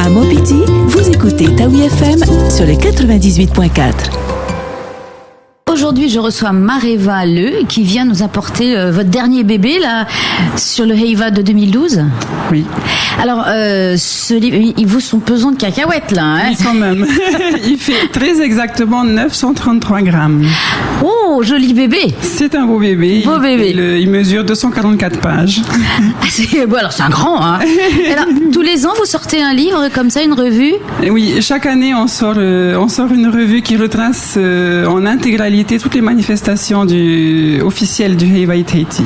À Mopiti, vous écoutez Taoui FM sur le 98.4. Aujourd'hui, je reçois Mareva Le qui vient nous apporter votre dernier bébé là sur le Heiva de 2012. Oui. Alors, ce livre, il vaut son pesant de cacahuètes là. Hein, oui, quand même. Il fait très exactement 933 grammes. Oh, joli bébé. C'est un beau bébé. Beau bébé. Il mesure 244 pages. Alors, c'est un grand. Hein. Alors, tous les ans, vous sortez un livre comme ça, une revue? Oui, chaque année, on sort une revue qui retrace en intégralité toutes les manifestations officielles du Heiva Tahiti.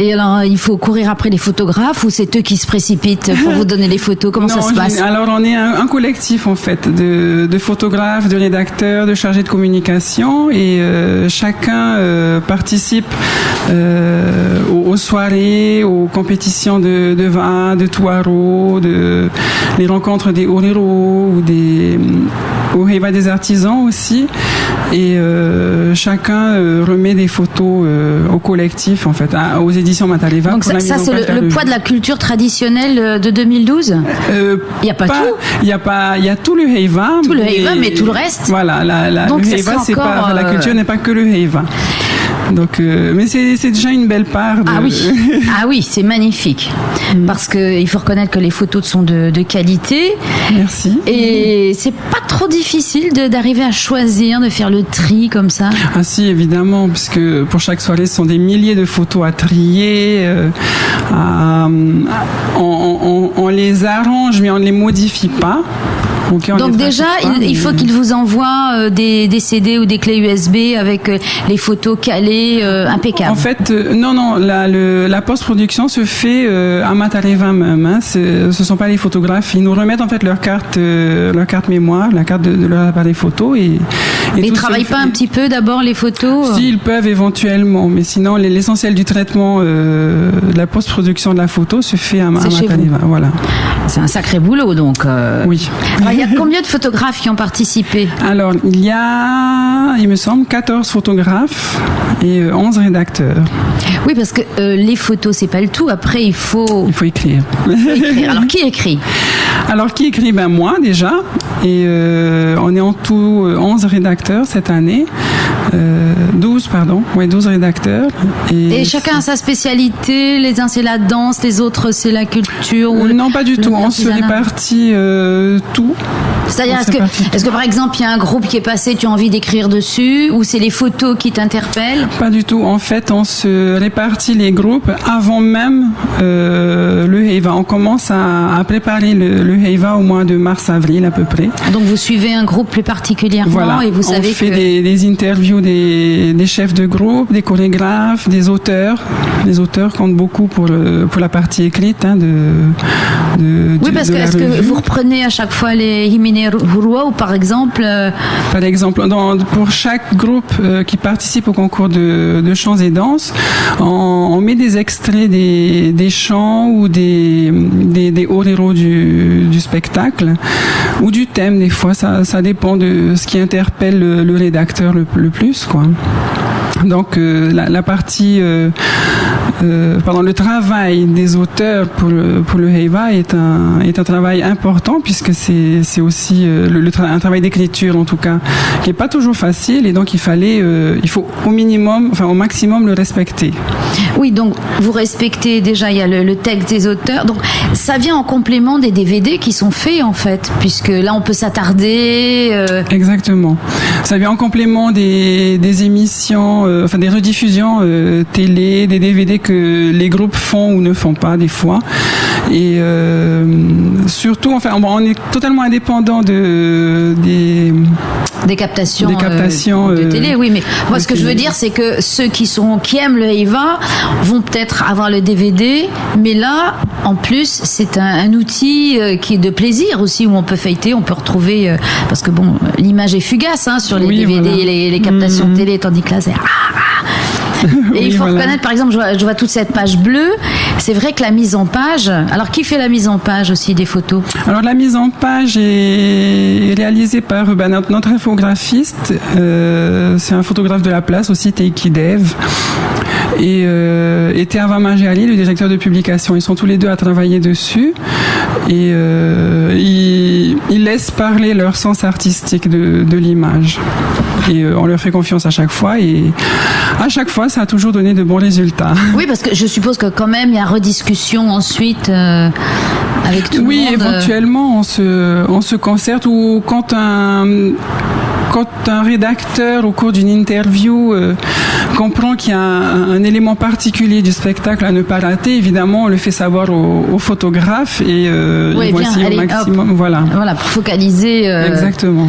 Et alors, il faut courir après les photographes ou c'est eux qui se précipitent pour vous donner les photos? Comment ça se passe? Alors, on est un collectif, en fait, de photographes, de rédacteurs, de chargés de communication et chacun participe aux soirées, aux compétitions de vin, de tuaro, les rencontres des orero ou au Heiva des artisans aussi. Et chacun remet des photos au collectif, en fait, aux éditions Mataleva. Donc ça c'est le poids de la culture traditionnelle de 2012. Il n'y a pas tout. Il y a tout le Heiva. Tout le Heiva, mais tout le reste. Voilà, donc le Heiva, c'est pas la culture n'est pas que le Heiva. Donc, mais c'est déjà une belle part. Ah oui, c'est magnifique. Parce que il faut reconnaître que les photos sont de qualité. Merci. Et c'est pas trop difficile d'arriver à choisir, de faire le tri comme ça. Ah si, évidemment, parce que pour chaque soirée, ce sont des milliers de photos à trier. On les arrange, mais on ne les modifie pas. Donc déjà, il faut qu'il vous envoie des CD ou des clés USB avec les photos calées, impeccables. En fait, non, la post-production se fait à Mataleva même. Hein. Ce sont pas les photographes. Ils nous remettent en fait leur carte mémoire, la carte de leur appareil photo. Mais ils travaillent pas un petit peu d'abord les photos? Si, ils peuvent éventuellement, mais sinon l'essentiel du traitement de la post-production de la photo se fait à Mataleva. Voilà. C'est un sacré boulot donc. Oui. Alors, il y a combien de photographes qui ont participé? Alors, il me semble, 14 photographes et 11 rédacteurs. Oui, parce que les photos, c'est pas le tout. Après, il faut écrire. Alors, qui écrit? Alors, qui écrit? Moi, déjà. Et on est en tout 11 rédacteurs cette année. 12 rédacteurs. Et chacun a sa spécialité. Les uns, c'est la danse, les autres, c'est la culture. Non, pas du tout. On se répartit tout. C'est-à-dire, est-ce que par exemple, il y a un groupe qui est passé, tu as envie d'écrire dessus, ou c'est les photos qui t'interpellent? Pas du tout. En fait, on se répartit les groupes avant même le Heiva. On commence à préparer le Heiva au mois de mars-avril à peu près. Donc vous suivez un groupe plus particulièrement, voilà. Et vous savez on fait des interviews des chefs de groupe, des chorégraphes, des auteurs. Les auteurs comptent beaucoup pour la partie écrite oui, parce que est-ce que vous reprenez à chaque fois les Himine Hurua ou par exemple pour chaque groupe qui participe au concours de chants et danses, on met des extraits des chants ou des orero du spectacle ou du thème. Des fois, ça dépend de ce qui interpelle le rédacteur le plus, quoi. Donc la partie le travail des auteurs pour le Heiva est un travail important puisque c'est aussi un travail d'écriture en tout cas qui est pas toujours facile et donc il faut au maximum le respecter. Oui, donc vous respectez déjà, il y a le texte des auteurs, donc ça vient en complément des DVD qui sont faits en fait, puisque là on peut s'attarder. Exactement. Ça vient en complément des émissions, des rediffusions télé, des DVD que les groupes font ou ne font pas des fois. Et surtout, on est totalement indépendant des captations de télé. Oui, mais moi ce que je veux dire, c'est que ceux qui aiment le Heiva vont peut-être avoir le DVD, mais là, en plus, c'est un outil qui est de plaisir aussi, où on peut feuilleter, on peut retrouver, parce que bon, l'image est fugace sur les DVD, voilà. les captations télé, tandis que là, c'est et il faut reconnaître, par exemple, je vois toute cette page bleue. C'est vrai que la mise en page. Alors, qui fait la mise en page aussi des photos? Alors, la mise en page est réalisée par notre infographiste. C'est un photographe de la place aussi, Teiki Dev. Et Teava Mangiali, le directeur de publication. Ils sont tous les deux à travailler dessus. et ils laissent parler leur sens artistique de l'image. Et on leur fait confiance à chaque fois, et à chaque fois, ça a toujours donné de bons résultats. Oui, parce que je suppose que quand même, il y a rediscussion ensuite avec tout le monde. Oui, éventuellement, on se concerte, ou quand un rédacteur, au cours d'une interview, comprend qu'il y a un élément particulier du spectacle à ne pas rater, évidemment, on le fait savoir au photographe, et ils vont essayer au maximum. Voilà, pour focaliser. Exactement.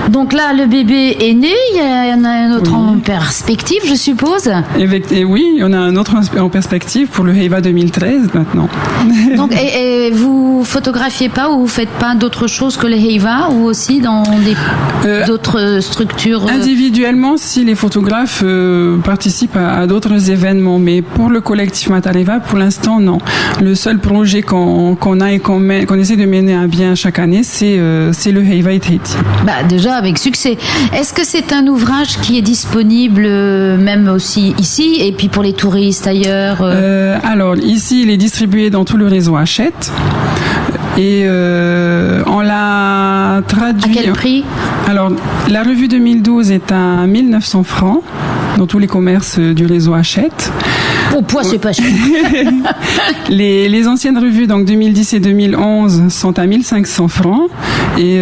Donc là, le bébé est né, il y en a un autre en perspective, je suppose. Et oui, il y en a un autre en perspective pour le Heiva 2013 maintenant. Donc, et vous photographiez pas, ou vous faites pas d'autres choses que le Heiva, ou aussi dans d'autres structures individuellement, si les photographes participent à d'autres événements, mais pour le collectif Matareva, pour l'instant, non. Le seul projet qu'on a et qu'on essaie de mener à bien chaque année, c'est le Heiva et Tahiti. Déjà avec succès. Est-ce que c'est un ouvrage qui est disponible même aussi ici, et puis pour les touristes ailleurs Alors ici, il est distribué dans tout le réseau Hachette. Et on l'a traduit. À quel prix? Alors, la revue 2012 est à 1900 francs dans tous les commerces du réseau Hachette. Au poids, c'est pas cher. Les anciennes revues, donc 2010 et 2011, sont à 1500 francs. Et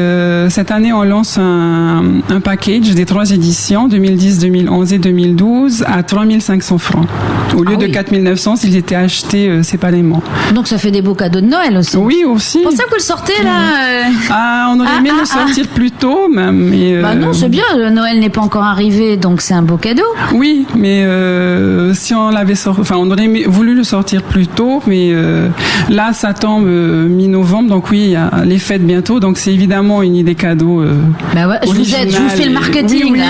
cette année, on lance un package des 3 éditions, 2010, 2011 et 2012, à 3500 francs. Au lieu de 4900 s'ils étaient achetés séparément. Donc ça fait des beaux cadeaux de Noël aussi. Oui, aussi. C'est pour ça que vous le sortez là on aurait aimé le sortir plus tôt, même. Mais, non, c'est bien, le Noël n'est pas encore arrivé, donc c'est un beau cadeau. Oui, mais si on l'avait sorti, on aurait voulu le sortir plus tôt, mais là, ça tombe mi-novembre, donc oui, il y a les fêtes bientôt, donc c'est évidemment une idée cadeau. Je vous aide, je vous fais le marketing. Oui.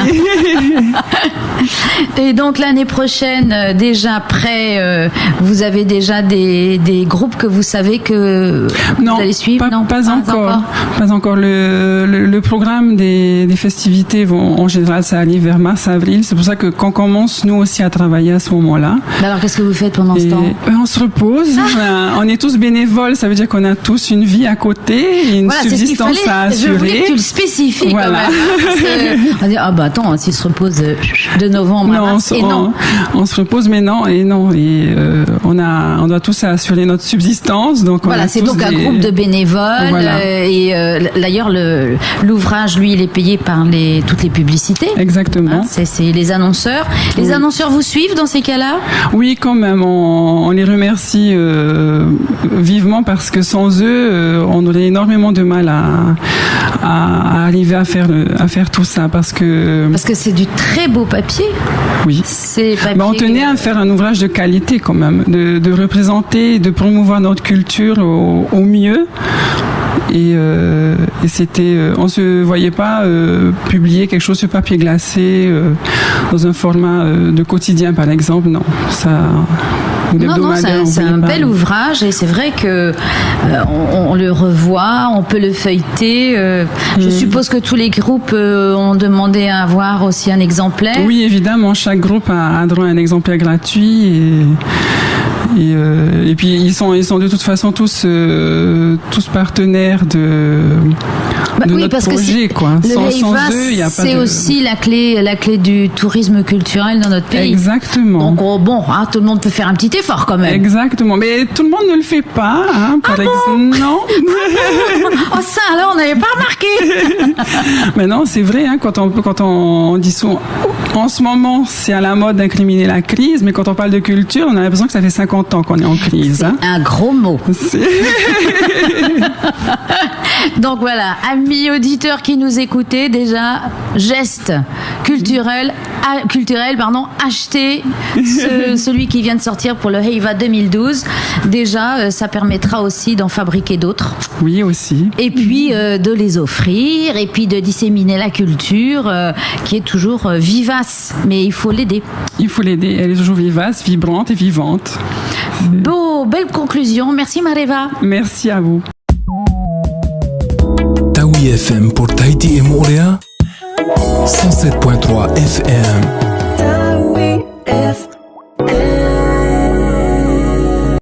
Et donc l'année prochaine, déjà prêt, vous avez déjà des groupes que vous savez que vous allez suivre? Pas encore. Pas encore. Le programme des festivités en général, ça arrive vers mars-avril. C'est pour ça qu'on commence nous aussi à travailler à ce moment-là. Alors qu'est-ce que vous faites pendant ce temps? On se repose. On est tous bénévoles. Ça veut dire qu'on a tous une vie à côté et une subsistance à assurer. Je voulais que tu le spécifies quand même. On dit attends, s'il se repose de novembre à mars, on se repose, mais non. Et on doit tous assurer notre subsistance. Donc c'est donc un groupe de bénévoles. Et d'ailleurs, l'ouvrage, lui, il est payé par toutes les publicités. Exactement. C'est les annonceurs. Les annonceurs vous suivent dans ces cas-là? Oui, quand même. On les remercie vivement, parce que sans eux, on aurait énormément de mal à arriver à faire tout ça, parce que c'est du très beau papier. Oui. On tenait à faire un ouvrage de qualité quand même, de représenter, de promouvoir notre culture au mieux. Et on se voyait pas publier quelque chose sur papier glacé dans un format de quotidien, par exemple. Non, ça. Non, c'est un bel ouvrage, et c'est vrai que on le revoit, on peut le feuilleter. Je suppose que tous les groupes ont demandé à avoir aussi un exemplaire. Oui, évidemment, chaque groupe a droit à un exemplaire gratuit. Et puis ils sont de toute façon tous partenaires de notre projet, quoi. Sans eux, il y a pas c'est aussi la clé du tourisme culturel dans notre pays. Exactement. Donc tout le monde peut faire un petit effort quand même. Exactement, mais tout le monde ne le fait pas, par exemple. Non. Ça alors on n'avait pas remarqué. Mais non, c'est vrai, quand on dit souvent, en ce moment c'est à la mode d'incriminer la crise, mais quand on parle de culture, on a l'impression que ça fait 50 ans qu'on est en crise. C'est un gros mot. Donc voilà, amis auditeurs qui nous écoutez, déjà, geste culturel, achetez celui qui vient de sortir pour le Heiva 2012. Déjà, ça permettra aussi d'en fabriquer d'autres. Oui, aussi. Et puis de les offrir, et puis de disséminer la culture qui est toujours vivace. Mais il faut l'aider. Il faut l'aider. Elle est toujours vivace, vibrante et vivante. Belle conclusion. Merci Mareva. Merci à vous. Taoui FM pour Tahiti et Moorea, 107.3 FM.